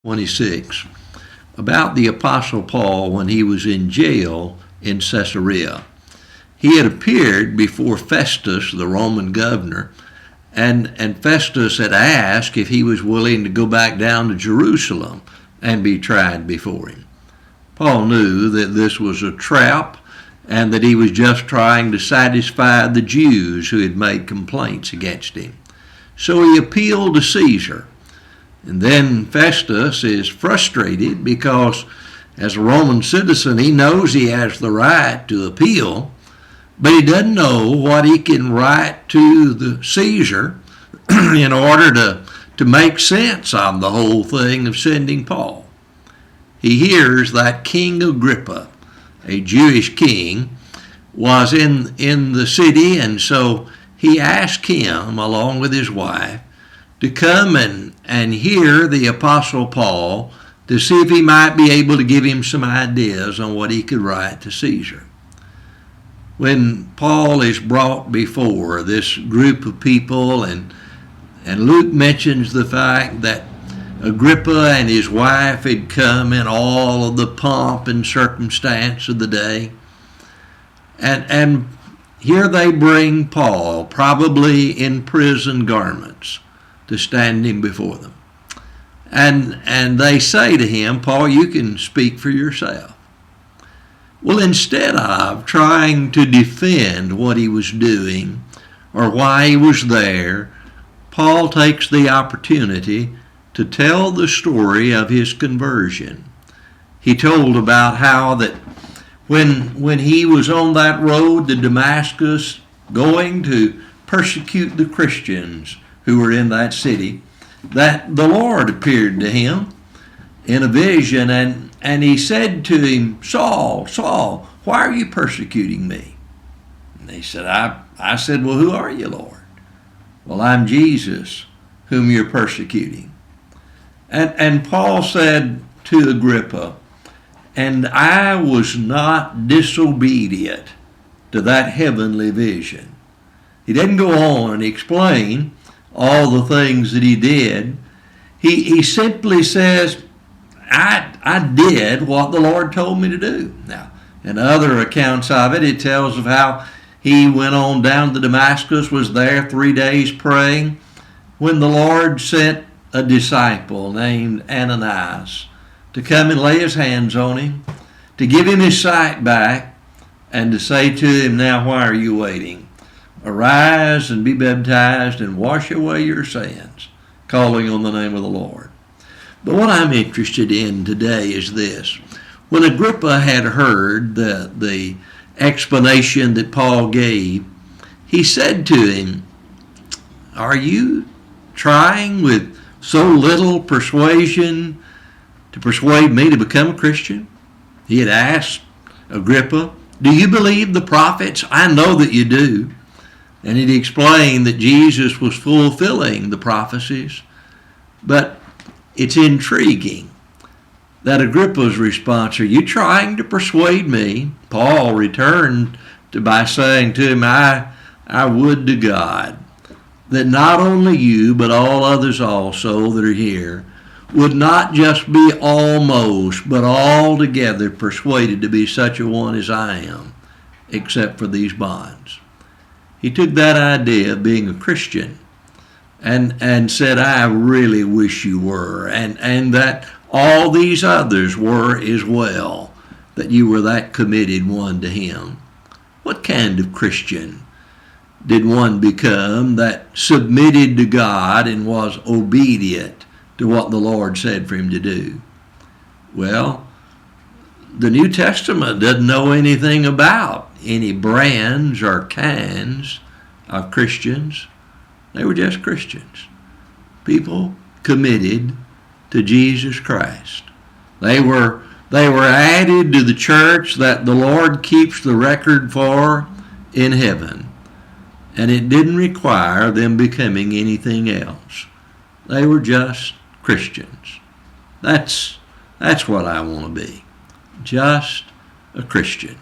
26 about the Apostle Paul when he was in jail in Caesarea. He had appeared before Festus, the Roman governor, and Festus had asked if he was willing to go back down to Jerusalem and be tried before him. Paul knew that this was a trap and that he was just trying to satisfy the Jews who had made complaints against him. So he appealed to Caesar. And then Festus is frustrated because as a Roman citizen, he knows he has the right to appeal, but he doesn't know what he can write to the Caesar in order to make sense of the whole thing of sending Paul. He hears that King Agrippa, a Jewish king, was in the city, and so he asked him, along with his wife, to come and hear the Apostle Paul to see if he might be able to give him some ideas on what he could write to Caesar. When Paul is brought before this group of people, and Luke mentions the fact that Agrippa and his wife had come in all of the pomp and circumstance of the day, and here they bring Paul, probably in prison garments, to stand him before them. And they say to him, Paul, you can speak for yourself. Well, instead of trying to defend what he was doing or why he was there, Paul takes the opportunity to tell the story of his conversion. He told about how that when he was on that road to Damascus, going to persecute the Christians who were in that city, that the Lord appeared to him in a vision, and he said to him, Saul, Saul, why are you persecuting me? And he said, I said, well, who are you, Lord? Well, I'm Jesus, whom you're persecuting. And Paul said to Agrippa, and I was not disobedient to that heavenly vision. He didn't go on and explain all the things that he did. He simply says, I did what the Lord told me to do. Now, in other accounts of it, it tells of how he went on down to Damascus, was there 3 days praying, when the Lord sent a disciple named Ananias to come and lay his hands on him, to give him his sight back, and to say to him, now why are you waiting? Arise and be baptized and wash away your sins, calling on the name of the Lord. But what I'm interested in today is this. When Agrippa had heard the explanation that Paul gave, he said to him, are you trying with so little persuasion to persuade me to become a Christian? He had asked Agrippa, do you believe the prophets? I know that you do. And he explained that Jesus was fulfilling the prophecies. But it's intriguing that Agrippa's response, are you trying to persuade me? Paul returned by saying to him, I would to God that not only you, but all others also that are here would not just be almost, but altogether persuaded to be such a one as I am, except for these bonds. He took that idea of being a Christian and said, I really wish you were, and that all these others were as well, that you were that committed one to him. What kind of Christian did one become that submitted to God and was obedient to what the Lord said for him to do? Well, the New Testament doesn't know anything about any brands or kinds of Christians. They were just Christians. People committed to Jesus Christ. They were added to the church that the Lord keeps the record for in heaven. And it didn't require them becoming anything else. They were just Christians. That's what I want to be. Just a Christian.